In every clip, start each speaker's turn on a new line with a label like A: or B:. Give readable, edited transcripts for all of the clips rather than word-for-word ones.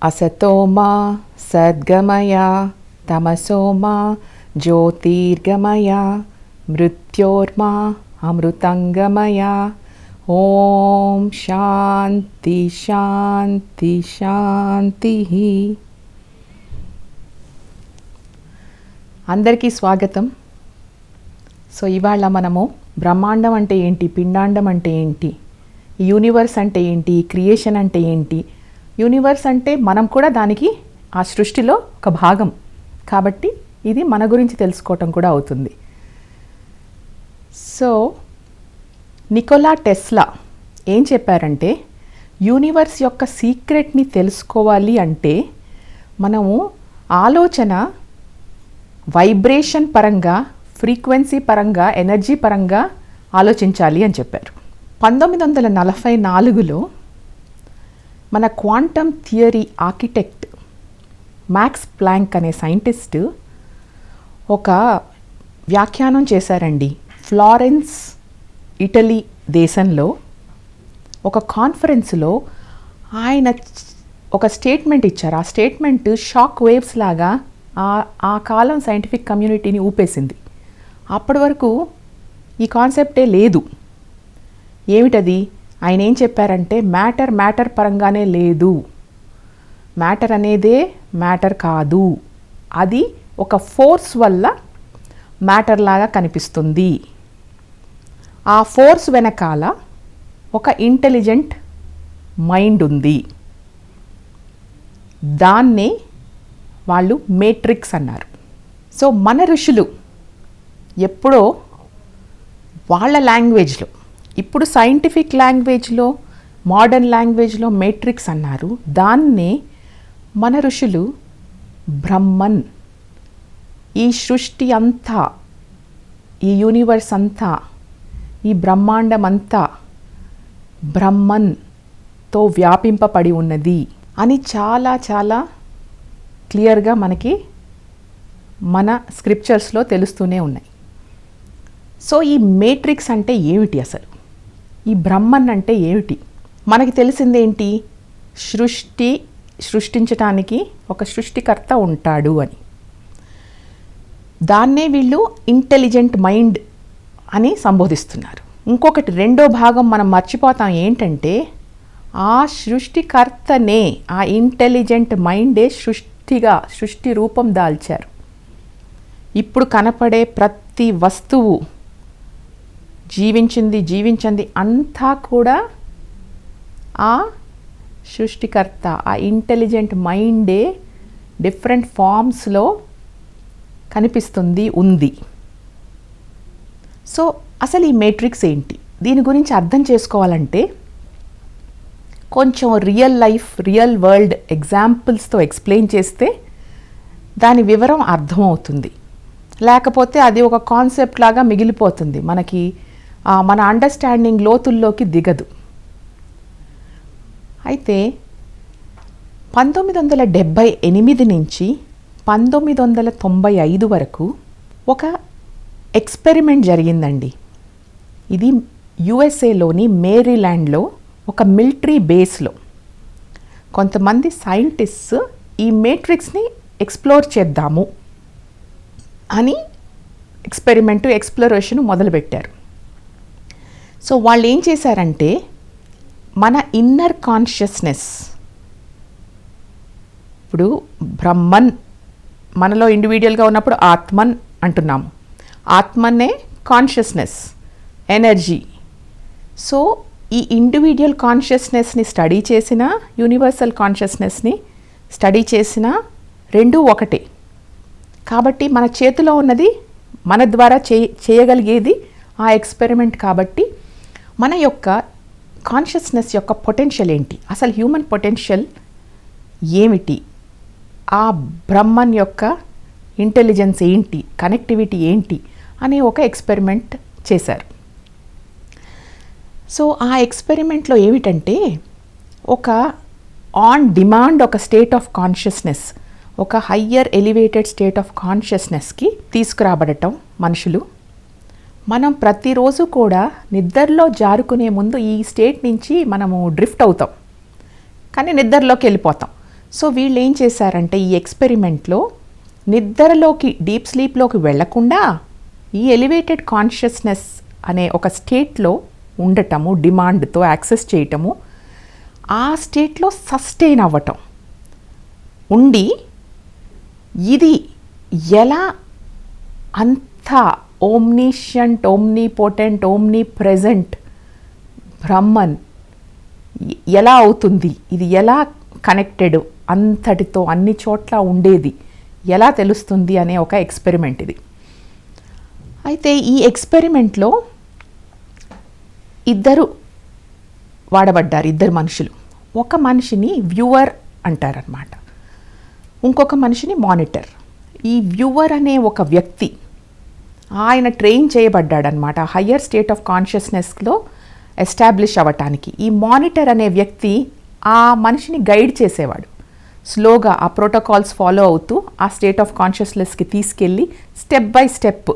A: असतो मा सद्गमय तमसो मा ज्योतिर्गमय मृत्योर्मा अमृतंगमय ఓం శాంతి శాంతి శాంతి. అందరికీ స్వాగతం. సో ఇవాళ మనము బ్రహ్మాండం అంటే ఏంటి, పిండాండం అంటే ఏంటి, యూనివర్స్ అంటే ఏంటి, క్రియేషన్ అంటే ఏంటి, యూనివర్స్ అంటే మనం కూడా దానికి ఆ సృష్టిలో ఒక భాగం కాబట్టి ఇది మన గురించి తెలుసుకోవటం కూడా అవుతుంది. సో నికోలా టెస్లా ఏం చెప్పారంటే యూనివర్స్ యొక్క సీక్రెట్ని తెలుసుకోవాలి అంటే మనము ఆలోచన వైబ్రేషన్ పరంగా, ఫ్రీక్వెన్సీ పరంగా, ఎనర్జీ పరంగా ఆలోచించాలి అని చెప్పారు. 1944లో మన quantum theory architect Max Planck అనే సైంటిస్ట్ ఒక వ్యాఖ్యానం చేశారండి. ఫ్లారెన్స్ ఇటలీ దేశంలో ఒక కాన్ఫరెన్స్లో ఆయన ఒక స్టేట్మెంట్ ఇచ్చారు. ఆ స్టేట్మెంట్ షాక్ వేవ్స్ లాగా ఆ కాలం సైంటిఫిక్ కమ్యూనిటీని ఊపేసింది. అప్పటి వరకు ఈ కాన్సెప్టే లేదు. ఏమిటది? ఆయన ఏం చెప్పారంటే మ్యాటర్ పరంగానే లేదు, మ్యాటర్ అనేదే మ్యాటర్ కాదు, అది ఒక ఫోర్స్ వల్ల మ్యాటర్ లాగా కనిపిస్తుంది, ఆ ఫోర్స్ వెనకాల ఒక ఇంటెలిజెంట్ మైండ్ ఉంది, దాన్నే వాళ్ళు మేట్రిక్స్ అన్నారు. సో మన ఋషులు ఎప్పుడో వాళ్ళ లాంగ్వేజ్లో, ఇప్పుడు సైంటిఫిక్ లాంగ్వేజ్లో, మోడర్న్ లాంగ్వేజ్లో మేట్రిక్స్ అన్నారు. దాన్నే మన ఋషులు బ్రహ్మన్, ఈ సృష్టి అంతా, ఈ యూనివర్స్ అంతా, ఈ బ్రహ్మాండం అంతా బ్రహ్మన్తో వ్యాపింపబడి ఉన్నది అని చాలా చాలా క్లియర్గా మనకి మన స్క్రిప్చర్స్లో తెలుస్తూనే ఉన్నాయి. సో ఈ మేట్రిక్స్ అంటే ఏమిటి, అసలు ఈ బ్రహ్మన్ అంటే ఏమిటి? మనకి తెలిసిందేంటి? సృష్టించటానికి ఒక సృష్టికర్త ఉంటాడు అని. దాన్నే వీళ్ళు ఇంటెలిజెంట్ మైండ్ అని సంబోధిస్తున్నారు. ఇంకొకటి రెండో భాగం మనం మర్చిపోతాం. ఏంటంటే ఆ సృష్టికర్తనే, ఆ ఇంటెలిజెంట్ మైండే సృష్టి రూపం దాల్చారు. ఇప్పుడు కనపడే ప్రతి వస్తువు, జీవించింది అంతా కూడా ఆ సృష్టికర్త, ఆ ఇంటెలిజెంట్ మైండే డిఫరెంట్ ఫామ్స్లో కనిపిస్తుంది, ఉంది. సో అసలు ఈ మేట్రిక్స్ ఏంటి? దీని గురించి అర్థం చేసుకోవాలంటే కొంచెం రియల్ వరల్డ్ ఎగ్జాంపుల్స్తో ఎక్స్ప్లెయిన్ చేస్తే దాని వివరం అర్థమవుతుంది. లేకపోతే అది ఒక కాన్సెప్ట్ లాగా మిగిలిపోతుంది, మనకి మన అండర్స్టాండింగ్ లోతుల్లోకి దిగదు. అయితే 1978 నుంచి 1995 వరకు ఒక ఎక్స్పెరిమెంట్ జరిగిందండి. ఇది యుఎస్ఏలోని మేరీల్యాండ్లో ఒక మిలిటరీ బేస్లో కొంతమంది సైంటిస్ట్స్ ఈ మేట్రిక్స్ని ఎక్స్ప్లోర్ చేద్దాము అని ఎక్స్ప్లోరేషన్ మొదలుపెట్టారు. సో వాళ్ళు ఏం చేశారంటే మన ఇన్నర్ కాన్షియస్నెస్, ఇప్పుడు బ్రహ్మన్ మనలో ఇండివిజువల్గా ఉన్నప్పుడు ఆత్మన్ అంటున్నాము, ఆత్మనే కాన్షియస్నెస్, ఎనర్జీ. సో ఈ ఇండివిజువల్ కాన్షియస్నెస్ని స్టడీ చేసిన, యూనివర్సల్ కాన్షియస్నెస్ని స్టడీ చేసిన రెండూ ఒకటే. కాబట్టి మన చేతిలో ఉన్నది, మన ద్వారా చేయగలిగేది ఆ ఎక్స్పెరిమెంట్. కాబట్టి మన యొక్క కాన్షియస్నెస్ యొక్క పొటెన్షియల్ ఏంటి, అసలు హ్యూమన్ పొటెన్షియల్ ఏమిటి, ఆ బ్రహ్మన్ యొక్క ఇంటెలిజెన్స్ ఏంటి, కనెక్టివిటీ ఏంటి అని ఒక ఎక్స్పెరిమెంట్ చేశారు. సో ఆ ఎక్స్పెరిమెంట్లో ఏమిటంటే ఒక ఆన్ డిమాండ్ ఒక స్టేట్ ఆఫ్ కాన్షియస్నెస్, ఒక హయ్యర్ ఎలివేటెడ్ స్టేట్ ఆఫ్ కాన్షియస్నెస్కి తీసుకురాబడటం మనుషులు. మనం ప్రతిరోజు కూడా నిద్రలో జారుకునే ముందు ఈ స్టేట్ నుంచి మనము డ్రిఫ్ట్ అవుతాం, కానీ నిద్రలోకి వెళ్ళిపోతాం. సో వీళ్ళు ఏం చేశారంటే ఈ ఎక్స్పెరిమెంట్లో నిద్రలోకి డీప్ స్లీప్లోకి వెళ్లకుండా ఈ ఎలివేటెడ్ కాన్షియస్నెస్ అనే ఒక స్టేట్లో ఉండటము, డిమాండ్తో యాక్సెస్ చేయటము, ఆ స్టేట్లో సస్టైన్ అవ్వటం ఉండి ఇది ఎలా అంత omniscient, omnipotent, omni present Brahman ఎలా అవుతుంది, ఇది ఎలా కనెక్టెడ్ అంతటితో అన్ని చోట్ల ఉండేది ఎలా తెలుస్తుంది అనే ఒక ఎక్స్పెరిమెంట్ ఇది. అయితే ఈ ఎక్స్పెరిమెంట్లో ఇద్దరు వాడబడ్డారు, ఇద్దరు మనుషులు. ఒక మనిషిని వ్యూవర్ అంటారనమాట, ఇంకొక మనిషిని మానిటర్. ఈ వ్యూవర్ అనే ఒక వ్యక్తి ఆయన ట్రైన్ చేయబడ్డాడనమాట హయ్యర్ స్టేట్ ఆఫ్ కాన్షియస్నెస్లో ఎస్టాబ్లిష్ అవ్వటానికి. ఈ మానిటర్ అనే వ్యక్తి ఆ మనిషిని గైడ్ చేసేవాడు, స్లోగా ఆ ప్రోటోకాల్స్ ఫాలో అవుతూ ఆ స్టేట్ ఆఫ్ కాన్షియస్నెస్కి తీసుకెళ్ళి స్టెప్ బై స్టెప్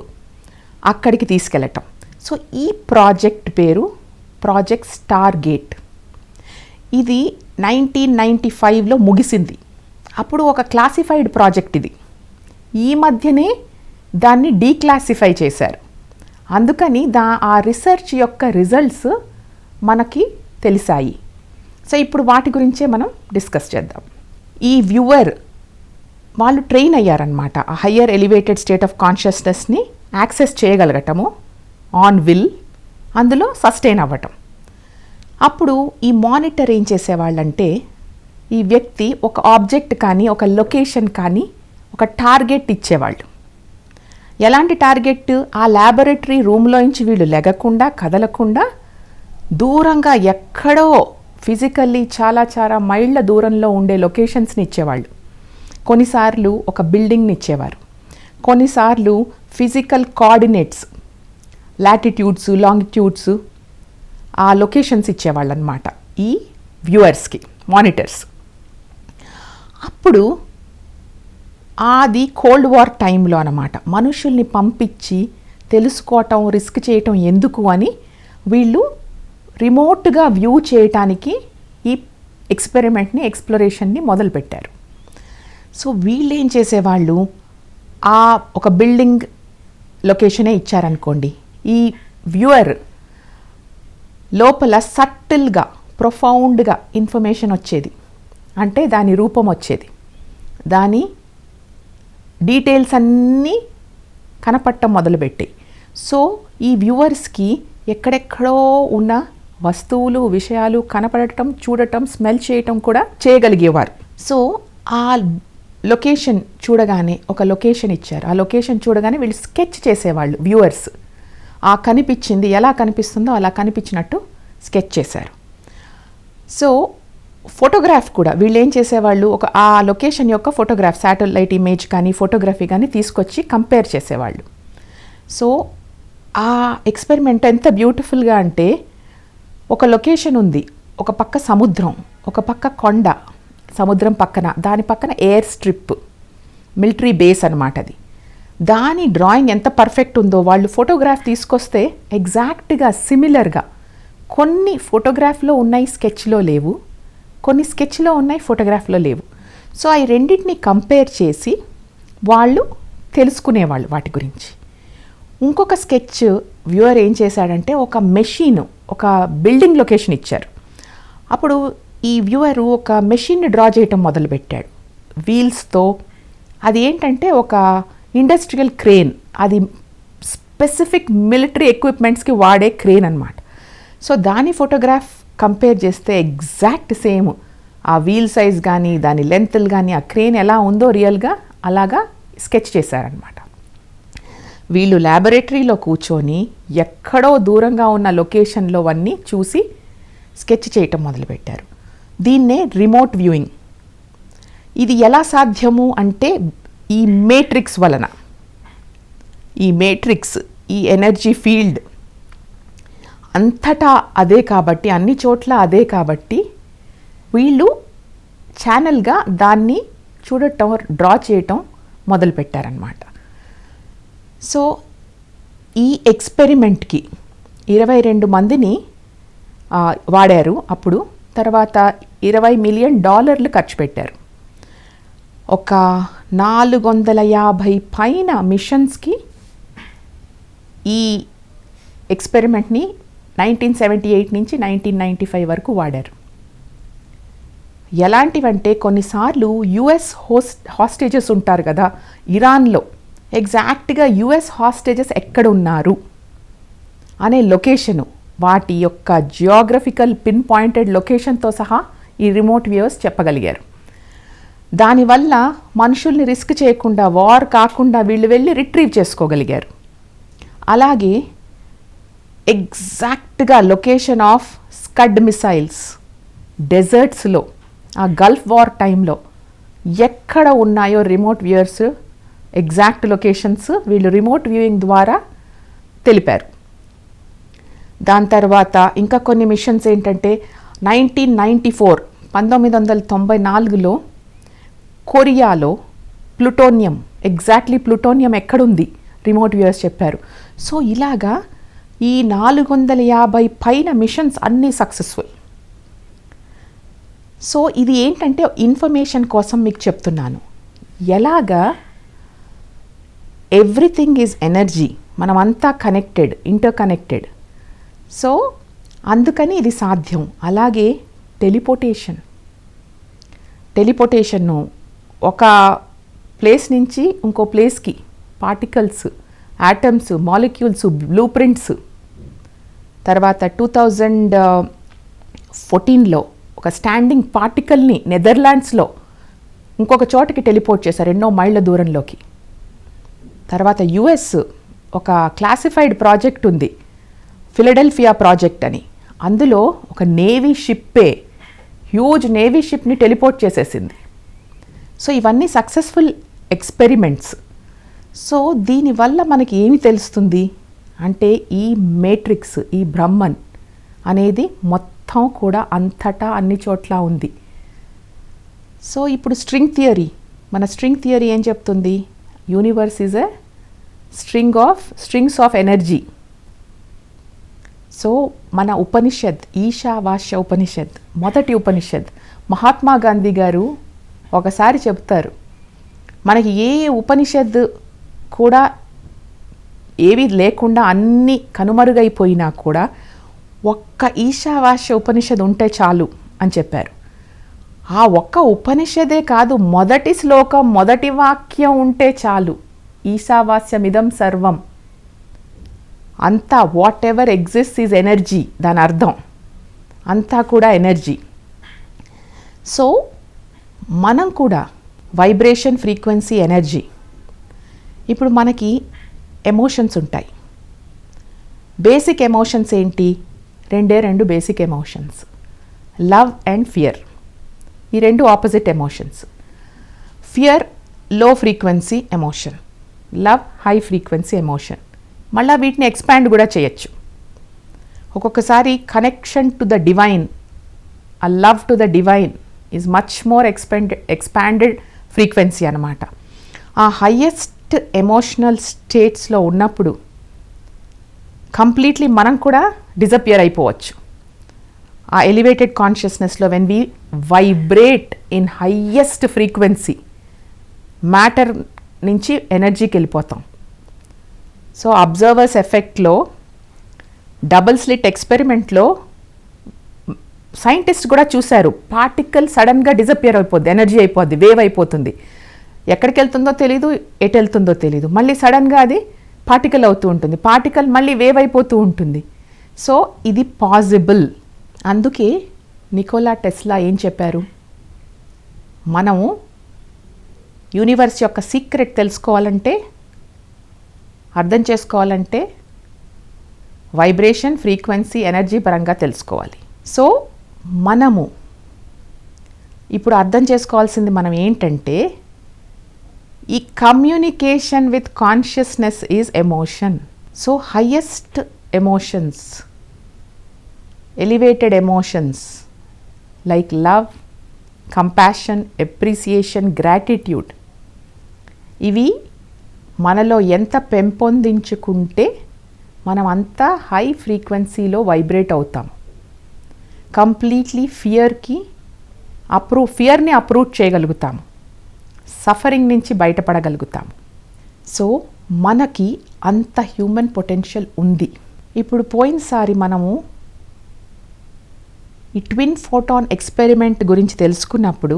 A: అక్కడికి తీసుకెళ్ళటం. సో ఈ ప్రాజెక్ట్ పేరు ప్రాజెక్ట్ స్టార్ గేట్. ఇది 1995లో ముగిసింది. అప్పుడు ఒక క్లాసిఫైడ్ ప్రాజెక్ట్ ఇది. ఈ మధ్యనే దాన్ని డీక్లాసిఫై చేశారు. అందుకని ఆ రీసెర్చ్ యొక్క రిజల్ట్స్ మనకి తెలిసాయి. సో ఇప్పుడు వాటి గురించే మనం డిస్కస్ చేద్దాం. ఈ వ్యూవర్ వాళ్ళు ట్రైన్ అయ్యారనమాట ఆ హయ్యర్ ఎలివేటెడ్ స్టేట్ ఆఫ్ కాన్షియస్నెస్ని యాక్సెస్ చేయగలగటము ఆన్ విల్, అందులో సస్టైన్ అవ్వటం. అప్పుడు ఈ మానిటర్ ఏం చేసేవాళ్ళంటే ఈ వ్యక్తి ఒక ఆబ్జెక్ట్ కానీ ఒక లొకేషన్ కానీ ఒక టార్గెట్ ఇచ్చేవాళ్ళు. ఎలాంటి టార్గెట్? ఆ ల్యాబొరేటరీ రూమ్లోంచి వీళ్ళు లెగకుండా కదలకుండా దూరంగా ఎక్కడో ఫిజికల్లీ చాలా చాలా మైళ్ళ దూరంలో ఉండే లొకేషన్స్ని ఇచ్చేవాళ్ళు. కొన్నిసార్లు ఒక బిల్డింగ్ని ఇచ్చేవారు, కొన్నిసార్లు ఫిజికల్ కోఆర్డినేట్స్, లాటిట్యూడ్స్, లాంగిట్యూడ్స్, ఆ లొకేషన్స్ ఇచ్చేవాళ్ళు అనమాట ఈ వ్యూవర్స్కి, మానిటర్స్. అప్పుడు అది కోల్డ్ వార్ టైంలో అనమాట మనుషుల్ని పంపించి తెలుసుకోవటం, రిస్క్ చేయటం ఎందుకు అని వీళ్ళు రిమోట్గా వ్యూ చేయటానికి ఈ ఎక్స్పెరిమెంట్ని, ఎక్స్ప్లోరేషన్ని మొదలుపెట్టారు. సో వీళ్ళు ఏం చేసేవాళ్ళు, ఆ ఒక బిల్డింగ్ లొకేషనే ఇచ్చారనుకోండి, ఈ వ్యూవర్ లోపల సటిల్గా, ప్రొఫౌండ్గా ఇన్ఫర్మేషన్ వచ్చేది. అంటే దాని రూపం వచ్చేది, దాని డీటెయిల్స్ అన్నీ కనపడటం మొదలుపెట్టాయి. సో ఈ వ్యూవర్స్కి ఎక్కడెక్కడో ఉన్న వస్తువులు, విషయాలు కనపడటం, చూడటం, స్మెల్ చేయటం కూడా చేయగలిగేవారు. సో ఆ లొకేషన్ చూడగానే, ఒక లొకేషన్ ఇచ్చారు, ఆ లొకేషన్ చూడగానే వీళ్ళు స్కెచ్ చేసేవాళ్ళు వ్యూవర్స్. ఆ కనిపించింది ఎలా కనిపిస్తుందో అలా కనిపించినట్టు స్కెచ్ చేశారు. సో ఫోటోగ్రాఫ్ కూడా వీళ్ళు ఏం చేసేవాళ్ళు, ఒక ఆ లొకేషన్ యొక్క ఫోటోగ్రాఫ్, శాటిలైట్ ఇమేజ్ కానీ ఫోటోగ్రఫీ కానీ తీసుకొచ్చి కంపేర్ చేసేవాళ్ళు. సో ఆ ఎక్స్పెరిమెంట్ ఎంత బ్యూటిఫుల్గా అంటే, ఒక లొకేషన్ ఉంది, ఒక పక్క సముద్రం, ఒక పక్క కొండ, సముద్రం పక్కన, దాని పక్కన ఎయిర్ స్ట్రిప్, మిలిటరీ బేస్ అనమాట అది. దాని డ్రాయింగ్ ఎంత పర్ఫెక్ట్ ఉందో వాళ్ళు ఫోటోగ్రాఫ్ తీసుకొస్తే ఎగ్జాక్ట్గా సిమిలర్గా, కొన్ని ఫోటోగ్రాఫ్లో ఉన్నాయి, స్కెచ్లో లేవు, కొన్ని స్కెచ్లో ఉన్నాయి, ఫోటోగ్రాఫ్లో లేవు. సో ఈ రెండింటిని కంపేర్ చేసి వాళ్ళు తెలుసుకునేవాళ్ళు వాటి గురించి. ఇంకొక స్కెచ్ వ్యూవర్ ఏం చేశాడంటే, ఒక మెషిన్, ఒక బిల్డింగ్ లొకేషన్ ఇచ్చారు. అప్పుడు ఈ వ్యూవర్ ఒక మెషిన్ని డ్రా చేయటం మొదలుపెట్టాడు వీల్స్తో. అది ఏంటంటే ఒక ఇండస్ట్రియల్ క్రేన్, అది స్పెసిఫిక్ మిలిటరీ ఎక్విప్మెంట్స్కి వాడే క్రేన్ అనమాట. సో దాని ఫోటోగ్రాఫ్ కంపేర్ చేస్తే ఎగ్జాక్ట్ సేమ్, ఆ వీల్ సైజ్ కానీ, దాని లెంత్లు కానీ, ఆ క్రేన్ ఎలా ఉందో రియల్గా అలాగా స్కెచ్ చేశారనమాట. వీళ్ళు ల్యాబొరేటరీలో కూర్చొని ఎక్కడో దూరంగా ఉన్న లొకేషన్లో అన్నీ చూసి స్కెచ్ చేయటం మొదలుపెట్టారు. దీన్నే రిమోట్ వ్యూయింగ్. ఇది ఎలా సాధ్యము అంటే, ఈ మేట్రిక్స్ వలన, ఈ మేట్రిక్స్, ఈ ఎనర్జీ ఫీల్డ్ అంతటా అదే కాబట్టి, అన్ని చోట్ల అదే కాబట్టి వీళ్ళు ఛానల్గా దాన్ని చూడటం, డ్రా చేయటం మొదలుపెట్టారనమాట. సో ఈ ఎక్స్పెరిమెంట్కి 22 మందిని వాడారు అప్పుడు. తర్వాత $20 మిలియన్ ఖర్చు పెట్టారు ఒక 450 పైన మిషన్స్కి ఈ ఎక్స్పెరిమెంట్ని 1978 నుంచి 1995 వరకు వాడారు. ఎలాంటివంటే కొన్నిసార్లు యుఎస్ హాస్టేజెస్ ఉంటారు కదా ఇరాన్లో, ఎగ్జాక్ట్గా యుఎస్ హాస్టేజెస్ ఎక్కడ ఉన్నారు అనే లొకేషను, వాటి యొక్క జియోగ్రఫికల్ పిన్ పాయింటెడ్ లొకేషన్తో సహా ఈ రిమోట్ వ్యూవర్స్ చెప్పగలిగారు. దానివల్ల మనుషుల్ని రిస్క్ చేయకుండా, వార్ కాకుండా వీళ్ళు వెళ్ళి రిట్రీవ్ చేసుకోగలిగారు. అలాగే ఎగ్జాక్ట్గా లొకేషన్ ఆఫ్ స్కడ్ మిసైల్స్ డెజర్ట్స్లో, ఆ గల్ఫ్ వార్ టైంలో ఎక్కడ ఉన్నాయో రిమోట్ వ్యూవర్స్ ఎగ్జాక్ట్ లొకేషన్స్ వీళ్ళు రిమోట్ వ్యూయింగ్ ద్వారా తెలిపారు. దాని తర్వాత ఇంకా కొన్ని మిషన్స్ ఏంటంటే 1994లో కొరియాలో ప్లూటోనియం, ఎగ్జాక్ట్లీ ప్లూటోనియం ఎక్కడుంది రిమోట్ వ్యూవర్స్ చెప్పారు. సో ఇలాగా ఈ 450 పైన మిషన్స్ అన్నీ సక్సెస్ఫుల్. సో ఇది ఏంటంటే ఇన్ఫర్మేషన్ కోసం మీకు చెప్తున్నాను. ఎలాగా ఎవ్రీథింగ్ ఈజ్ ఎనర్జీ, మనమంతా కనెక్టెడ్, ఇంటర్ సో అందుకని ఇది సాధ్యం. అలాగే టెలిపోటేషన్ను ఒక ప్లేస్ నుంచి ఇంకో ప్లేస్కి particles, atoms, molecules, blue prints. తర్వాత 2014లో ఒక స్టాండింగ్ పార్టికల్ని నెదర్లాండ్స్లో ఇంకొక చోటకి టెలిపోర్ట్ చేశారు, ఎన్నో మైళ్ళ దూరంలోకి. తర్వాత యుఎస్ ఒక క్లాసిఫైడ్ ప్రాజెక్ట్ ఉంది, ఫిలడెల్ఫియా ప్రాజెక్ట్ అని. అందులో ఒక నేవీ షిప్పే, హ్యూజ్ నేవీ షిప్ని టెలిపోర్ట్ చేసేసింది. సో ఇవన్నీ సక్సెస్ఫుల్ ఎక్స్పెరిమెంట్స్. సో దీనివల్ల మనకి ఏమి తెలుస్తుంది అంటే ఈ మేట్రిక్స్, ఈ బ్రహ్మన్ అనేది మొత్తం కూడా అంతటా అన్ని చోట్ల ఉంది. సో ఇప్పుడు మన స్ట్రింగ్ థియరీ ఏం చెప్తుంది? Universe is a strings of energy. So మన ఉపనిషత్, ఈశావాస్య ఉపనిషత్, మొదటి ఉపనిషత్, మహాత్మా గాంధీ గారు ఒకసారి చెప్తారు, మనకి ఏ ఉపనిషత్ కూడా ఏవి లేకుండా అన్నీ కనుమరుగైపోయినా కూడా ఒక్క ఈశావాస్య ఉపనిషత్ ఉంటే చాలు అని చెప్పారు. ఆ ఒక్క ఉపనిషదే కాదు, మొదటి శ్లోకం, మొదటి వాక్యం ఉంటే చాలు. ఈశావాస్యమిదం సర్వం, అంతా what ever exist is energy, దాని అర్థం అంతా కూడా ఎనర్జీ. సో మనం కూడా వైబ్రేషన్, ఫ్రీక్వెన్సీ, ఎనర్జీ. ఇప్పుడు మనకి ఎమోషన్స్ ఉంటాయి. బేసిక్ ఎమోషన్స్ ఏంటి? రెండు basic emotions, love and fear. ఈ రెండు ఆపోజిట్ ఎమోషన్స్. ఫియర్ లో frequency emotion, love high frequency emotion. మళ్ళీ వీటిని ఎక్స్పాండ్ కూడా చేయొచ్చు. ఒక్కొక్కసారి కనెక్షన్ టు ద డివైన్, ఆ love to the divine is much more expanded frequency అన్నమాట. ఆ హయ్యెస్ట్ ఎమోషనల్ స్టేట్స్లో ఉన్నప్పుడు కంప్లీట్లీ మనం కూడా డిసపియర్ అయిపోవచ్చు. ఆ ఎలివేటెడ్ కాన్షియస్నెస్లో when we vibrate in highest frequency, matter నుంచి ఎనర్జీకి వెళ్ళిపోతాం. సో అబ్జర్వర్స్ ఎఫెక్ట్లో, డబుల్ స్లిట్ ఎక్స్పెరిమెంట్లో సైంటిస్ట్ కూడా చూశారు, పార్టికల్ సడన్గా డిసపియర్ అయిపోద్ది, ఎనర్జీ అయిపోద్ది, వేవ్ అయిపోతుంది. ఎక్కడికి వెళ్తుందో తెలీదు, ఎటు వెళ్తుందో తెలీదు. మళ్ళీ సడన్గా అది పార్టికల్ అవుతూ ఉంటుంది, పార్టికల్ మళ్ళీ వేవ్ అయిపోతూ ఉంటుంది. సో ఇది పాసిబుల్. అందుకే నికోలా టెస్లా ఏం చెప్పారు? మనము యూనివర్స్ యొక్క సీక్రెట్ తెలుసుకోవాలంటే, అర్థం చేసుకోవాలంటే వైబ్రేషన్, ఫ్రీక్వెన్సీ, ఎనర్జీ పరంగా తెలుసుకోవాలి. సో మనము ఇప్పుడు అర్థం చేసుకోవాల్సింది మనం ఏంటంటే, ఈ communication with consciousness is emotion. So highest emotions, elevated emotions like love, compassion, appreciation, gratitude, ఇవి మనలో ఎంత పెంపొందించుకుంటే మనం అంతా హై ఫ్రీక్వెన్సీలో వైబ్రేట్ అవుతాం. కంప్లీట్లీ ఫియర్ని అప్రూవ్ చేయగలుగుతాము. సఫరింగ్ నుంచి బయటపడగలుగుతాము. సో మనకి అంత హ్యూమన్ పొటెన్షియల్ ఉంది. ఇప్పుడు పోయినసారి మనము ఈ ట్విన్ ఫోటాన్ ఎక్స్పెరిమెంట్ గురించి తెలుసుకున్నప్పుడు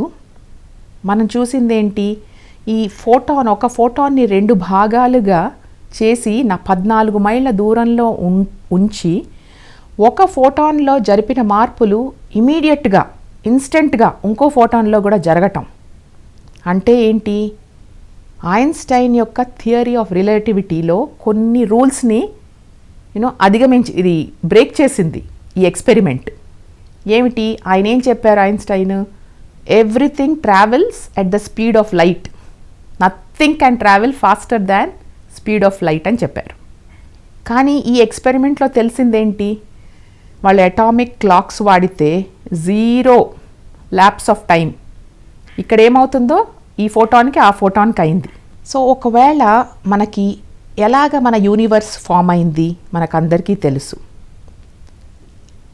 A: మనం చూసిందేంటి, ఈ ఫోటాన్, ఒక ఫోటాన్ని 2 భాగాలుగా చేసి 14 మైళ్ళ దూరంలో ఉంచి ఒక ఫోటాన్లో జరిపిన మార్పులు ఇమీడియట్గా, ఇన్స్టెంట్గా ఇంకో ఫోటాన్లో కూడా జరగటం. అంటే ఏంటి, ఐన్స్టైన్ యొక్క థియరీ ఆఫ్ రిలేటివిటీలో కొన్ని రూల్స్ని అధిగమించి ఇది బ్రేక్ చేసింది ఈ ఎక్స్పెరిమెంట్. ఏమిటి, ఆయన ఏం చెప్పారు Einstein, everything travels at the speed of light, nothing can travel faster than speed of light అని చెప్పారు. కానీ ఈ ఎక్స్పెరిమెంట్లో తెలిసిందేంటి, వాళ్ళు అటామిక్ క్లాక్స్ వాడితే 0 ల్యాప్స్ ఆఫ్ టైం ఇక్కడ ఏమవుతుందో ఈ ఫోటాన్కి ఆ ఫోటాన్కి అయింది. సో ఒకవేళ మనకి ఎలాగ మన యూనివర్స్ ఫామ్ అయింది మనకందరికీ తెలుసు.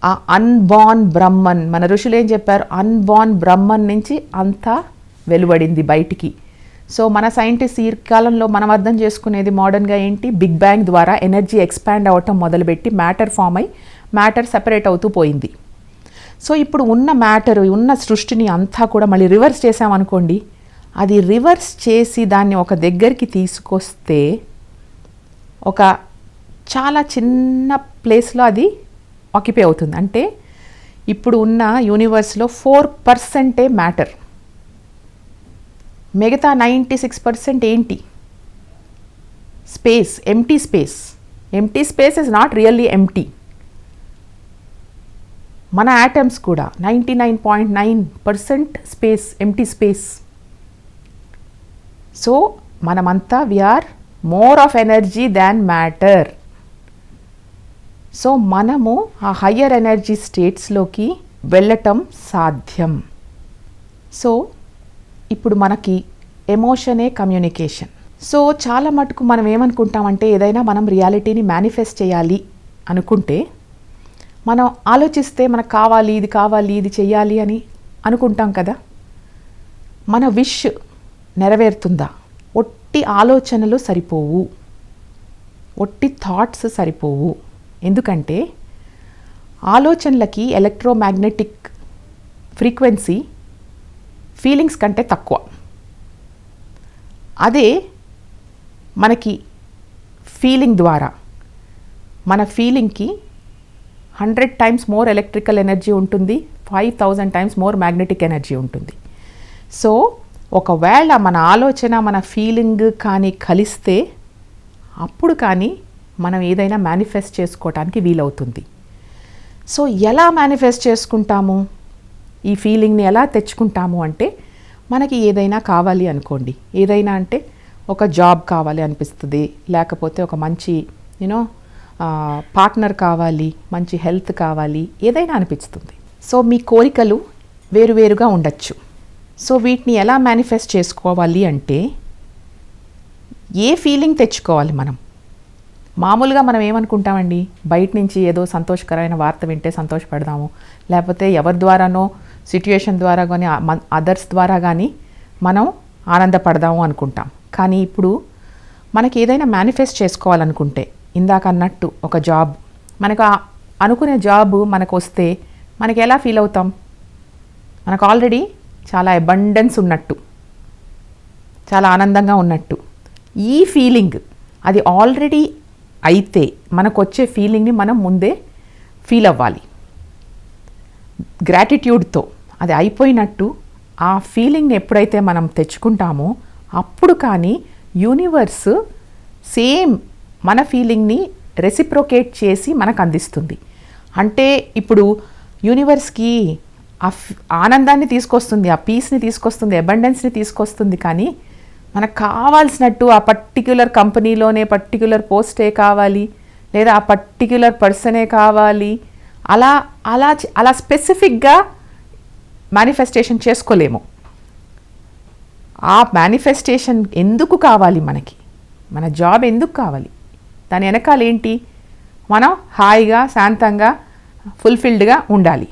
A: ఆ అన్బార్న్ బ్రహ్మన్, మన ఋషులు ఏం చెప్పారు, అన్బార్న్ బ్రహ్మన్ నుంచి అంతా వెలువడింది బయటికి. సో మన సైంటిస్ట్ ఈ కాలంలో మనం అర్థం చేసుకునేది మోడర్న్గా ఏంటి, బిగ్ బ్యాంగ్ ద్వారా ఎనర్జీ ఎక్స్పాండ్ అవ్వటం మొదలుపెట్టి మ్యాటర్ ఫామ్ అయ్యి మ్యాటర్ సెపరేట్ అవుతూ పోయింది. సో ఇప్పుడు ఉన్న మ్యాటర్, ఉన్న సృష్టిని అంతా కూడా మళ్ళీ రివర్స్ చేసామనుకోండి, అది రివర్స్ చేసి దాన్ని ఒక దగ్గరికి తీసుకొస్తే ఒక చాలా చిన్న ప్లేస్లో అది ఆక్యుపై అవుతుంది. అంటే ఇప్పుడు ఉన్న యూనివర్స్లో 4% మ్యాటర్, మిగతా 96% ఏంటి, space, empty space. Empty space is not really empty. మన యాటమ్స్ కూడా 99.9% స్పేస్, ఎంటీ స్పేస్. సో మనమంతా we are more of energy than matter. So మనము ఆ హయ్యర్ ఎనర్జీ స్టేట్స్లోకి వెళ్ళటం సాధ్యం. సో ఇప్పుడు మనకి ఎమోషనే కమ్యూనికేషన్. సో చాలా మటుకు మనం ఏమనుకుంటామంటే, ఏదైనా మనం రియాలిటీని మేనిఫెస్ట్ చేయాలి అనుకుంటే మనం ఆలోచిస్తే మనకు కావాలి, ఇది కావాలి, ఇది చెయ్యాలి అని అనుకుంటాం కదా. మన విష్ నెరవేరుతుందా? ఒట్టి ఆలోచనలు సరిపోవు, ఒట్టి థాట్స్ సరిపోవు. ఎందుకంటే ఆలోచనలకి ఎలక్ట్రోమాగ్నెటిక్ ఫ్రీక్వెన్సీ ఫీలింగ్స్ కంటే తక్కువ. అదే మనకి ఫీలింగ్ ద్వారా, మన ఫీలింగ్కి 100 times మోర్ ఎలక్ట్రికల్ ఎనర్జీ ఉంటుంది, 5000 times మోర్ మ్యాగ్నెటిక్ ఎనర్జీ ఉంటుంది. సో ఒకవేళ మన ఆలోచన మన ఫీలింగ్ కానీ కలిస్తే అప్పుడు కానీ మనం ఏదైనా మేనిఫెస్ట్ చేసుకోవటానికి వీలవుతుంది. సో ఎలా మేనిఫెస్ట్ చేసుకుంటాము, ఈ ఫీలింగ్ని ఎలా తెచ్చుకుంటాము అంటే, మనకి ఏదైనా కావాలి అనుకోండి, ఏదైనా అంటే ఒక జాబ్ కావాలి అనిపిస్తుంది, లేకపోతే ఒక మంచి పార్ట్నర్ కావాలి, మంచి హెల్త్ కావాలి, ఏదైనా అనిపిస్తుంది. సో మీ కోరికలు వేరువేరుగా ఉండొచ్చు. సో వీటిని ఎలా మేనిఫెస్ట్ చేసుకోవాలి అంటే, ఏ ఫీలింగ్ తెచ్చుకోవాలి మనం. మామూలుగా మనం ఏమనుకుంటామండి, బయట నుంచి ఏదో సంతోషకరమైన వార్త వింటే సంతోషపడదాము, లేకపోతే ఎవరి ద్వారానో సిట్యుయేషన్ ద్వారా కానీ అదర్స్ ద్వారా కానీ మనం ఆనందపడదాము అనుకుంటాం. కానీ ఇప్పుడు మనకి ఏదైనా మేనిఫెస్ట్ చేసుకోవాలనుకుంటే, ఇందాక అన్నట్టు ఒక జాబ్, మనకు అనుకునే జాబ్ మనకు వస్తే మనకి ఎలా ఫీల్ అవుతాం, మనకు ఆల్రెడీ చాలా అబండెన్స్ ఉన్నట్టు, చాలా ఆనందంగా ఉన్నట్టు. ఈ ఫీలింగ్ అది ఆల్రెడీ అయితే మనకు వచ్చే ఫీలింగ్ని మనం ముందే ఫీల్ అవ్వాలి గ్రాటిట్యూడ్తో. అది అయిపోయినట్టు ఆ ఫీలింగ్ని ఎప్పుడైతే మనం తెచ్చుకుంటామో అప్పుడు కానీ యూనివర్స్ సేమ్ మన ఫీలింగ్ని రెసిప్రొకేట్ చేసి మనకు అందిస్తుంది. అంటే ఇప్పుడు యూనివర్స్కి ఆనందాన్ని తీసుకొస్తుంది, ఆ పీస్ని తీసుకొస్తుంది, అబండెన్స్ని తీసుకొస్తుంది. కానీ మనకు కావాల్సినట్టు ఆ పర్టిక్యులర్ కంపెనీలోనే పర్టిక్యులర్ పోస్టే కావాలి, లేదా ఆ పర్టిక్యులర్ పర్సనే కావాలి, అలా అలా అలా స్పెసిఫిక్గా మేనిఫెస్టేషన్ చేసుకోలేము. ఆ మేనిఫెస్టేషన్ ఎందుకు కావాలి మనకి, మన జాబ్ ఎందుకు కావాలి, దాని వెనకాల ఏంటి, మనం హాయిగా శాంతంగా ఫుల్ఫిల్డ్గా ఉండాలి.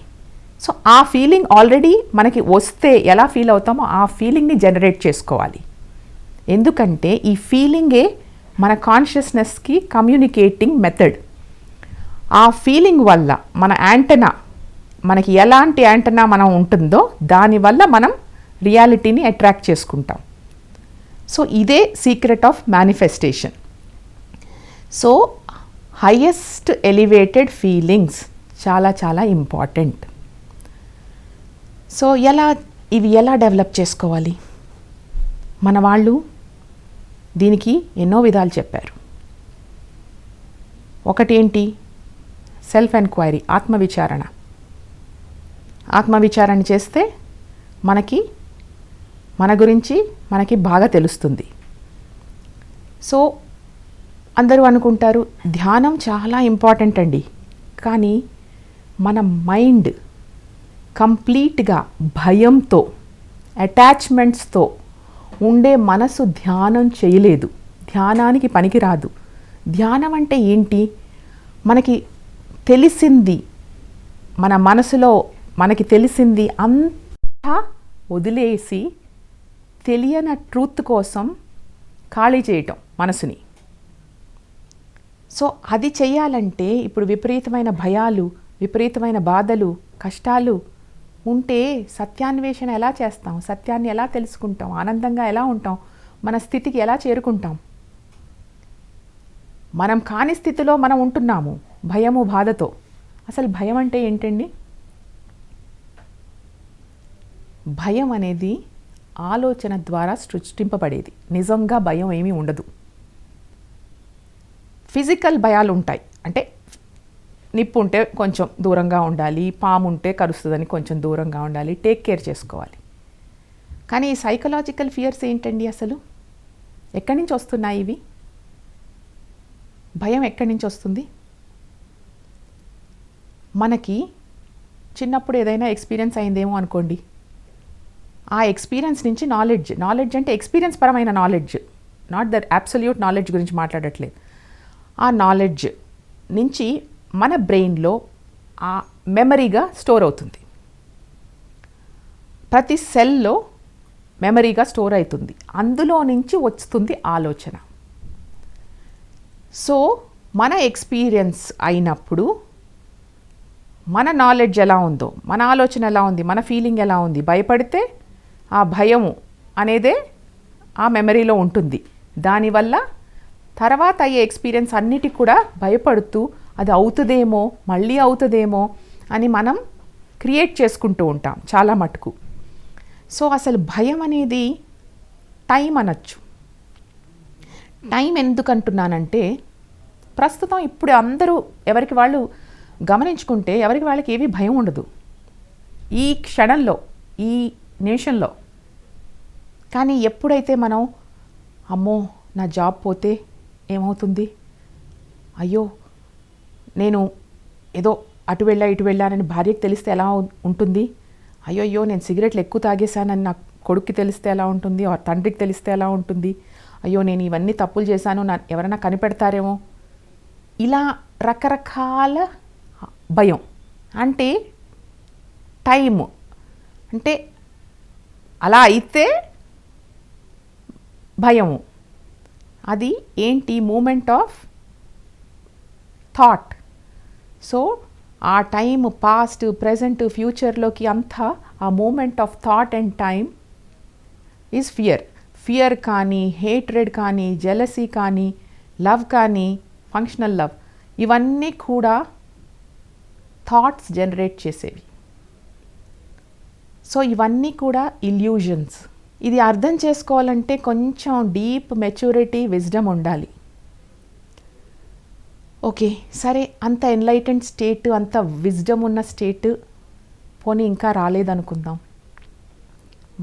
A: సో ఆ ఫీలింగ్ ఆల్రెడీ మనకి వస్తే ఎలా ఫీల్ అవుతామో ఆ ఫీలింగ్ని జనరేట్ చేసుకోవాలి. ఎందుకంటే ఈ ఫీలింగే మన కాన్షియస్నెస్కి కమ్యూనికేటింగ్ మెథడ్. ఆ ఫీలింగ్ వల్ల మన యాంటెనా, మనకి ఎలాంటి యాంటెనా మనం ఉంటుందో దానివల్ల మనం రియాలిటీని అట్రాక్ట్ చేసుకుంటాం. సో ఇదే secret of manifestation. So highest elevated feelings చాలా చాలా ఇంపార్టెంట్. సో ఇవి ఎలా డెవలప్ చేసుకోవాలి? మన వాళ్ళు దీనికి ఎన్నో విధాలు చెప్పారు. ఒకటేంటి? Self enquiry, ఆత్మవిచారణ. ఆత్మవిచారణ చేస్తే మన గురించి మనకి బాగా తెలుస్తుంది. సో అందరూ అనుకుంటారు ధ్యానం చాలా ఇంపార్టెంట్ అండి, కానీ మన మైండ్ కంప్లీట్గా భయంతో, అటాచ్మెంట్స్తో ఉండే మనసు ధ్యానం చేయలేదు, ధ్యానానికి పనికిరాదు. ధ్యానం అంటే ఏంటి? మనకి తెలిసింది, మన మనసులో మనకి తెలిసింది అంతా వదిలేసి తెలియని ట్రూత్ కోసం ఖాళీ చేయటం మనసుని. సో అది చెయ్యాలంటే ఇప్పుడు విపరీతమైన భయాలు, విపరీతమైన బాధలు, కష్టాలు ఉంటే సత్యాన్వేషణ ఎలా చేస్తాం? సత్యాన్ని ఎలా తెలుసుకుంటాం? ఆనందంగా ఎలా ఉంటాం? మన స్థితికి ఎలా చేరుకుంటాం? మనం కాని స్థితిలో మనం ఉంటున్నాము భయము, బాధతో. అసలు భయం అంటే ఏంటండి? భయం అనేది ఆలోచన ద్వారా సృష్టింపబడేది. నిజంగా భయం ఏమీ ఉండదు. ఫిజికల్ భయాలు ఉంటాయి. అంటే నిప్పు ఉంటే కొంచెం దూరంగా ఉండాలి, పాము ఉంటే కరుస్తుందని కొంచెం దూరంగా ఉండాలి, టేక్ కేర్ చేసుకోవాలి. కానీ ఈ సైకలాజికల్ ఫియర్స్ ఏంటండి? అసలు ఎక్కడి నుంచి వస్తున్నాయి ఇవి? భయం ఎక్కడి నుంచి వస్తుంది? మనకి చిన్నప్పుడు ఏదైనా ఎక్స్పీరియన్స్ అయిందేమో అనుకోండి, ఆ ఎక్స్పీరియన్స్ నుంచి నాలెడ్జ్ అంటే ఎక్స్పీరియన్స్ పరమైన knowledge, not the absolute knowledge గురించి మాట్లాడట్లేదు. ఆ నాలెడ్జ్ నుంచి మన బ్రెయిన్లో ఆ మెమరీగా స్టోర్ అవుతుంది. ప్రతి సెల్లో మెమరీగా స్టోర్ అవుతుంది. అందులో నుంచి వస్తుంది ఆలోచన. సో మన ఎక్స్పీరియన్స్ అయినప్పుడు మన నాలెడ్జ్ ఎలా ఉందో, మన ఆలోచన ఎలా ఉంది, మన ఫీలింగ్ ఎలా ఉంది, భయపడితే ఆ భయము అనేదే ఆ మెమరీలో ఉంటుంది. దానివల్ల తర్వాత అయ్యే ఎక్స్పీరియన్స్ అన్నిటికి కూడా భయపడుతూ అది అవుతుందేమో, మళ్ళీ అవుతుందేమో అని మనం క్రియేట్ చేసుకుంటూ ఉంటాం చాలా మటుకు. సో అసలు భయం అనేది టైం అనొచ్చు. టైం ఎందుకు అంటున్నానంటే, ప్రస్తుతం ఇప్పుడు అందరూ ఎవరికి వాళ్ళు గమనించుకుంటే ఎవరికి వాళ్ళకి ఏమీ భయం ఉండదు ఈ క్షణంలో, ఈ నిమిషంలో. కానీ ఎప్పుడైతే మనం అమ్మో నా జాబ్ పోతే ఏమవుతుంది, అయ్యో నేను ఏదో అటు వెళ్ళా ఇటు వెళ్ళానని భార్యకి తెలిస్తే ఎలా ఉంటుంది, అయ్యో నేను సిగరెట్లు ఎక్కువ తాగేశానని నా కొడుక్కి తెలిస్తే ఎలా ఉంటుంది, ఆ తండ్రికి తెలిస్తే ఎలా ఉంటుంది, అయ్యో నేను ఇవన్నీ తప్పులు చేశాను, ఎవరైనా కనిపెడతారేమో, ఇలా రకరకాల భయం. అంటే టైము అంటే అలా అయితే భయము. అది ఏంటి? Moment of thought. సో ఆ టైం పాస్ట్, ప్రెజెంట్, ఫ్యూచర్లోకి అంతా ఆ moment of thought and time is fear కానీ, హేట్రెడ్ కానీ, జెలసీ కానీ, లవ్ కానీ, ఫంక్షనల్ లవ్, ఇవన్నీ కూడా థాట్స్ జనరేట్ చేసేవి. సో ఇవన్నీ కూడా ఇల్యూజన్స్. ఇది అర్థం చేసుకోవాలంటే కొంచెం డీప్ మెచ్యూరిటీ, విజ్డమ్ ఉండాలి. ఓకే సరే, అంత ఎన్లైటెండ్ స్టేట్, అంత విజ్డమ్ ఉన్న స్టేట్ పోనీ ఇంకా రాలేదనుకుందాం.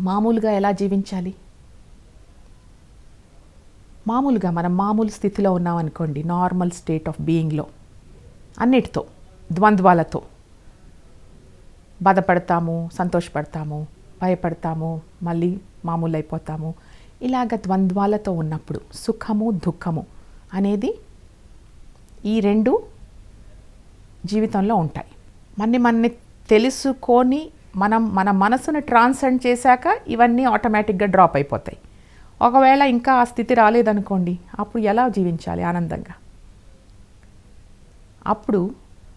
A: మామూలుగా ఎలా జీవించాలి? మామూలుగా మనం మామూలు స్థితిలో ఉన్నాం అనుకోండి, నార్మల్ స్టేట్ ఆఫ్ బీయింగ్లో, అన్నిటితో ద్వంద్వాలతో బాధపడతాము, సంతోషపడతాము, భయపడతాము, మళ్ళీ మామూలు అయిపోతాము. ఇలాగ ద్వంద్వాలతో ఉన్నప్పుడు సుఖము, దుఃఖము అనేది ఈ రెండు జీవితంలో ఉంటాయి. మన్ని తెలుసుకొని మన మనసును ట్రాన్సెండ్ చేశాక ఇవన్నీ ఆటోమేటిక్గా డ్రాప్ అయిపోతాయి. ఒకవేళ ఇంకా ఆ స్థితి రాలేదనుకోండి, అప్పుడు ఎలా జీవించాలి ఆనందంగా? అప్పుడు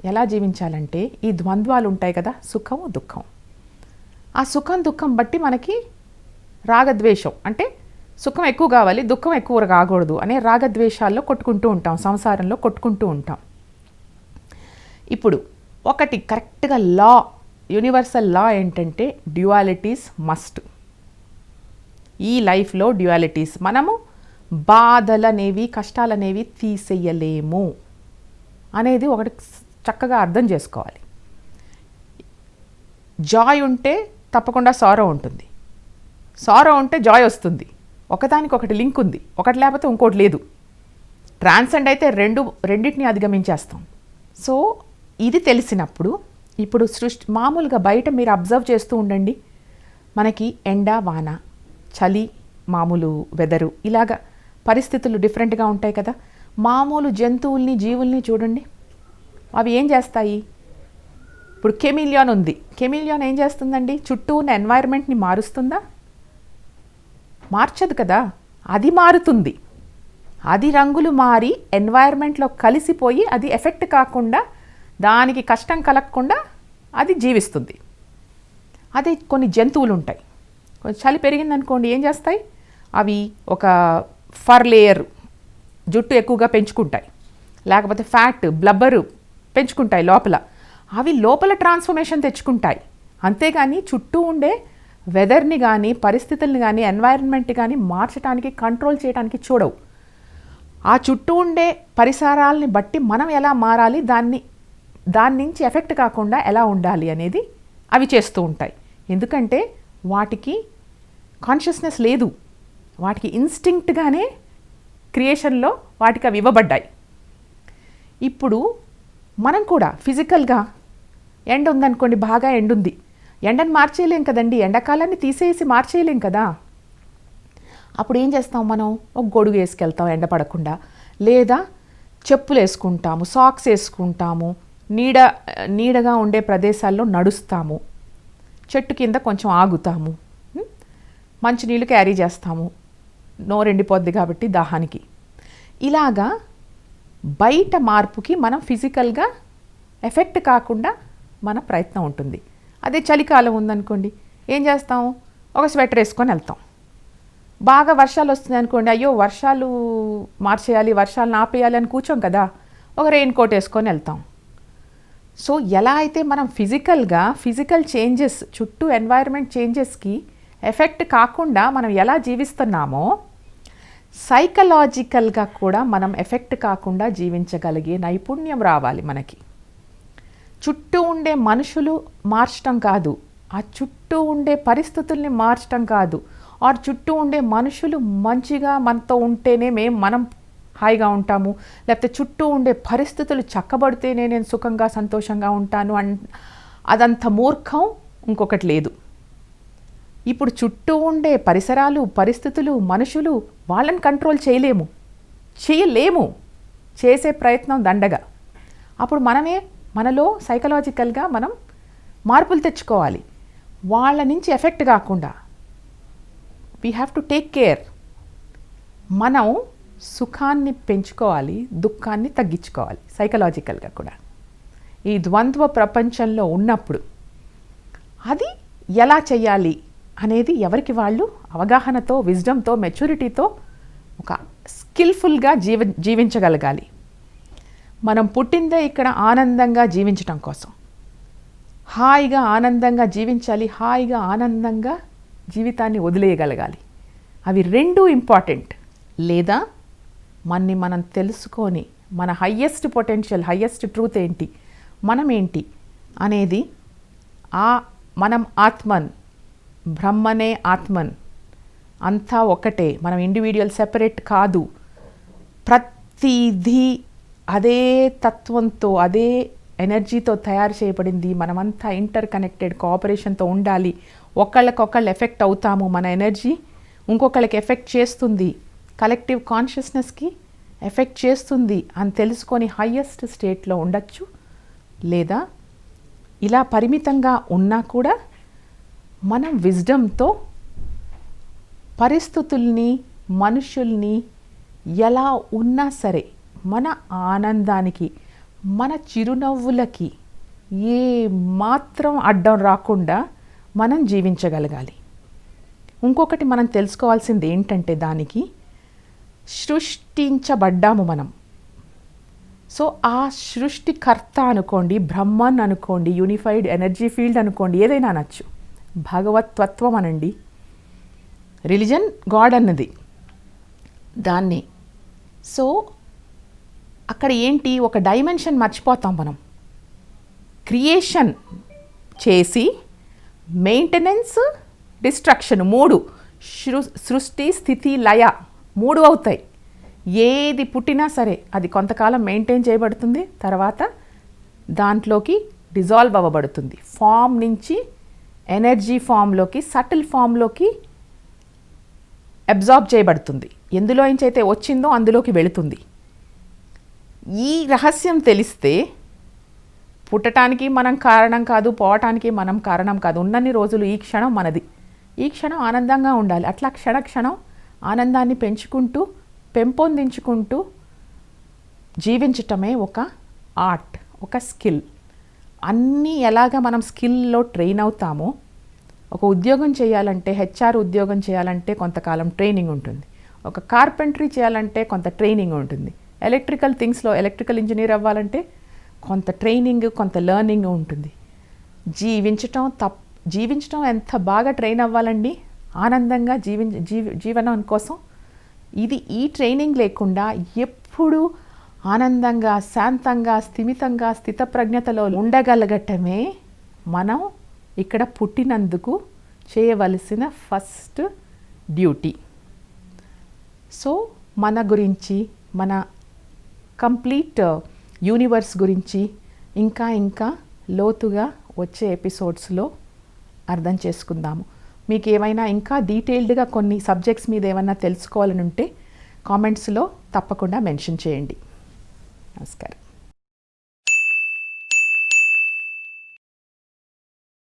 A: ఎలా జీవించాలంటే ఈ ద్వంద్వాలు ఉంటాయి కదా, సుఖము దుఃఖం. ఆ సుఖం దుఃఖం బట్టి మనకి రాగద్వేషం, అంటే సుఖం ఎక్కువ కావాలి దుఃఖం ఎక్కువ కాకూడదు అనే రాగద్వేషాల్లో కొట్టుకుంటూ ఉంటాం, సంసారంలో కొట్టుకుంటూ ఉంటాం. ఇప్పుడు ఒకటి కరెక్ట్గా లా, యూనివర్సల్ లా ఏంటంటే డ్యుయాలిటీస్ మస్ట్. ఈ లైఫ్లో డ్యుయాలిటీస్, మనము బాధలనేవి కష్టాలనేవి తీసేయలేము అనేది ఒకటి చక్కగా అర్థం చేసుకోవాలి. జాయ్ ఉంటే తప్పకుండా సారో ఉంటుంది, సారో ఉంటే జాయ్ వస్తుంది. ఒకదానికొకటి లింక్ ఉంది, ఒకటి లేకపోతే ఇంకోటి లేదు. ట్రాన్సెండ్ అయితే రెండింటిని అధిగమించేస్తాం. సో ఇది తెలిసినప్పుడు ఇప్పుడు మామూలుగా బయట మీరు అబ్జర్వ్ చేస్తూ ఉండండి, మనకి ఎండ వాన చలి మామూలు వెదరు ఇలాగా పరిస్థితులు డిఫరెంట్గా ఉంటాయి కదా. మామూలు జంతువుల్ని జీవుల్ని చూడండి, అవి ఏం చేస్తాయి? ఇప్పుడు కెమిలియాన్ ఉంది, కెమిలియాన్ ఏం చేస్తుందండి? చుట్టూ ఉన్న ఎన్వైర్న్మెంట్ని మారుస్తుందా? మార్చదు కదా, అది మారుతుంది. అది రంగులు మారి ఎన్వైర్న్మెంట్లో కలిసిపోయి అది ఎఫెక్ట్ కాకుండా, దానికి కష్టం కలగకుండా అది జీవిస్తుంది. అదే కొన్ని జంతువులు ఉంటాయి, కొంచెం చలి పెరిగిందనుకోండి ఏం చేస్తాయి? అవి ఒక ఫర్ లేయర్ జుట్టు ఎక్కువగా పెంచుకుంటాయి, లేకపోతే ఫ్యాట్ బ్లబ్బరు పెంచుకుంటాయి లోపల. అవి లోపల ట్రాన్స్ఫర్మేషన్ తెచ్చుకుంటాయి, అంతేగాని చుట్టూ ఉండే వెదర్ని కానీ పరిస్థితుల్ని కానీ ఎన్వైరన్మెంట్ కానీ మార్చడానికి కంట్రోల్ చేయడానికి చూడవు. ఆ చుట్టూ ఉండే పరిసరాలని బట్టి మనం ఎలా మారాలి, దాని నుంచి ఎఫెక్ట్ కాకుండా ఎలా ఉండాలి అనేది అవి చేస్తూ ఉంటాయి. ఎందుకంటే వాటికి కాన్షియస్నెస్ లేదు, వాటికి ఇన్స్టింక్ట్గానే క్రియేషన్లో వాటికి అవి ఇవ్వబడ్డాయి. ఇప్పుడు మనం కూడా ఫిజికల్గా ఎండ ఉందనుకోండి, బాగా ఎండ ఉంది, ఎండను మార్చేయలేం కదండి, ఎండాకాలాన్ని తీసేసి మార్చేయలేం కదా. అప్పుడు ఏం చేస్తాం మనం? ఒక గొడుగు వేసుకెళ్తాం ఎండ పడకుండా, లేదా చెప్పులు వేసుకుంటాము, సాక్స్ వేసుకుంటాము, నీడగా ఉండే ప్రదేశాల్లో నడుస్తాము, చెట్టు కింద కొంచెం ఆగుతాము, మంచినీళ్ళు క్యారీ చేస్తాము, నోరెండిపోద్ది కాబట్టి దాహానికి. ఇలాగా బయట మార్పుకి మనం ఫిజికల్గా ఎఫెక్ట్ కాకుండా మన ప్రయత్నం ఉంటుంది. అదే చలికాలం ఉందనుకోండి ఏం చేస్తాం? ఒక స్వెటర్ వేసుకొని వెళ్తాం. బాగా వర్షాలు వస్తుంది అనుకోండి, అయ్యో వర్షాలు మార్చేయాలి, వర్షాలను ఆపేయాలి అని కూర్చోం కదా, ఒక రెయిన్ కోట్ వేసుకొని వెళ్తాం. సో ఎలా అయితే మనం ఫిజికల్ చేంజెస్, చుట్టూ ఎన్వైరన్మెంట్ చేంజెస్కి ఎఫెక్ట్ కాకుండా మనం ఎలా జీవిస్తున్నామో, సైకలాజికల్గా కూడా మనం ఎఫెక్ట్ కాకుండా జీవించగలిగే నైపుణ్యం రావాలి మనకి. చుట్టూ ఉండే మనుషులు మార్చడం కాదు, ఆ చుట్టూ ఉండే పరిస్థితుల్ని మార్చడం కాదు, ఆ చుట్టూ ఉండే మనుషులు మంచిగా మనతో ఉంటేనే మనం హాయిగా ఉంటాము, లేకపోతే చుట్టూ ఉండే పరిస్థితులు చక్కబడితేనే నేను సుఖంగా సంతోషంగా ఉంటాను అదంత మూర్ఖం ఇంకొకటి లేదు. ఇప్పుడు చుట్టూ ఉండే పరిసరాలు పరిస్థితులు మనుషులు వాళ్ళని కంట్రోల్ చేయలేము, చేసే ప్రయత్నం దండగా. అప్పుడు మనలో సైకలాజికల్గా మనం మార్పులు తెచ్చుకోవాలి, వాళ్ళ నుంచి ఎఫెక్ట్ కాకుండా. We have to take care. మనం సుఖాన్ని పెంచుకోవాలి, దుఃఖాన్ని తగ్గించుకోవాలి సైకలాజికల్గా కూడా. ఈ ద్వంద్వ ప్రపంచంలో ఉన్నప్పుడు అది ఎలా చేయాలి అనేది ఎవరికి వాళ్ళు అవగాహనతో, విజ్డమ్తో, మెచ్యూరిటీతో, ఒక స్కిల్ఫుల్గా జీవించగలగాలి. మనం పుట్టిందే ఇక్కడ ఆనందంగా జీవించటం కోసం, హాయిగా ఆనందంగా జీవించాలి, హాయిగా ఆనందంగా జీవితాన్ని వదిలేయగలగాలి. అవి రెండూ ఇంపార్టెంట్. లేదా మనం తెలుసుకొని మన హయ్యెస్ట్ పొటెన్షియల్, హయ్యెస్ట్ ట్రూత్ ఏంటి, మనం ఏంటి అనేది, మనం ఆత్మన్, బ్రహ్మనే ఆత్మన్, అంతా ఒకటే, మనం ఇండివిజువల్ సెపరేట్ కాదు, ప్రతిదీ అదే తత్వంతో అదే ఎనర్జీతో తయారు చేయబడింది. మనమంతా ఇంటర్ కనెక్టెడ్, కోఆపరేషన్తో ఉండాలి. ఒకళ్ళకొకళ్ళు ఎఫెక్ట్ అవుతాము, మన ఎనర్జీ ఇంకొకళ్ళకి ఎఫెక్ట్ చేస్తుంది, కలెక్టివ్ కాన్షియస్నెస్కి ఎఫెక్ట్ చేస్తుంది అని తెలుసుకొని హయ్యెస్ట్ స్టేట్లో ఉండొచ్చు. లేదా ఇలా పరిమితంగా ఉన్నా కూడా మనం విజ్డమ్తో పరిస్థితుల్ని, మనుషుల్ని ఎలా ఉన్నా సరే మన ఆనందానికి, మన చిరునవ్వులకి ఏ మాత్రం అడ్డం రాకుండా మనం జీవించగలగాలి. ఇంకొకటి మనం తెలుసుకోవాల్సింది ఏంటంటే దానికి సృష్టించబడ్డాము మనం. సో ఆ సృష్టికర్త అనుకోండి, బ్రహ్మన్ అనుకోండి, యూనిఫైడ్ ఎనర్జీ ఫీల్డ్ అనుకోండి, ఏదైనా అనొచ్చు, భగవతత్వం అనండి, రిలీజన్ గాడ్ అన్నది దాన్ని. సో అక్కడ ఏంటి, ఒక డైమెన్షన్ మర్చిపోతాం మనం. క్రియేషన్ చేసి మెయింటెనెన్స్, డిస్ట్రక్షన్, 3 సృష్టి, స్థితి, లయ 3 అవుతాయి. ఏది పుట్టినా సరే అది కొంతకాలం మెయింటైన్ చేయబడుతుంది, తర్వాత దాంట్లోకి డిజాల్వ్ అవ్వబడుతుంది. ఫామ్ నుంచి ఎనర్జీ ఫామ్లోకి, సటిల్ ఫామ్లోకి అబ్జార్బ్ చేయబడుతుంది. ఎందులో నుంచి అయితే వచ్చిందో అందులోకి వెళుతుంది. ఈ రహస్యం తెలిస్తే పుట్టడానికి మనం కారణం కాదు, పోవటానికి మనం కారణం కాదు. ఉన్నన్ని రోజులు ఈ క్షణం మనది. ఈ క్షణం ఆనందంగా ఉండాలి. అట్లా క్షణం ఆనందాన్ని పెంపొందించుకుంటూ జీవించటమే ఒక ఆర్ట్, ఒక స్కిల్. అన్నీ ఎలాగ మనం స్కిల్లో ట్రైన్ అవుతామో, ఒక ఉద్యోగం చేయాలంటే, హెచ్ఆర్ ఉద్యోగం చేయాలంటే కొంతకాలం ట్రైనింగ్ ఉంటుంది, ఒక కార్పెంటరీ చేయాలంటే కొంత ట్రైనింగ్ ఉంటుంది, ఎలక్ట్రికల్ థింగ్స్లో ఎలక్ట్రికల్ ఇంజనీర్ అవ్వాలంటే కొంత ట్రైనింగ్, కొంత లెర్నింగ్ ఉంటుంది. జీవించటం ఎంత బాగా ట్రైన్ అవ్వాలండి ఆనందంగా జీవనం కోసం. ఈ ట్రైనింగ్ లేకుండా ఎప్పుడు ఆనందంగా, శాంతంగా, స్థిమితంగా, స్థితప్రజ్ఞతలో ఉండగలగటమే మనం ఇక్కడ పుట్టినందుకు చేయవలసిన ఫస్ట్ డ్యూటీ. సో మన గురించి, మన కంప్లీట్ యూనివర్స్ గురించి ఇంకా లోతుగా వచ్చే ఎపిసోడ్స్లో అర్థం చేసుకుందాము. మీకు ఏమైనా ఇంకా డీటెయిల్డ్గా కొన్ని సబ్జెక్ట్స్ మీద ఏమైనా తెలుసుకోవాలని ఉంటే కామెంట్స్లో తప్పకుండా మెన్షన్ చేయండి. నమస్కారం.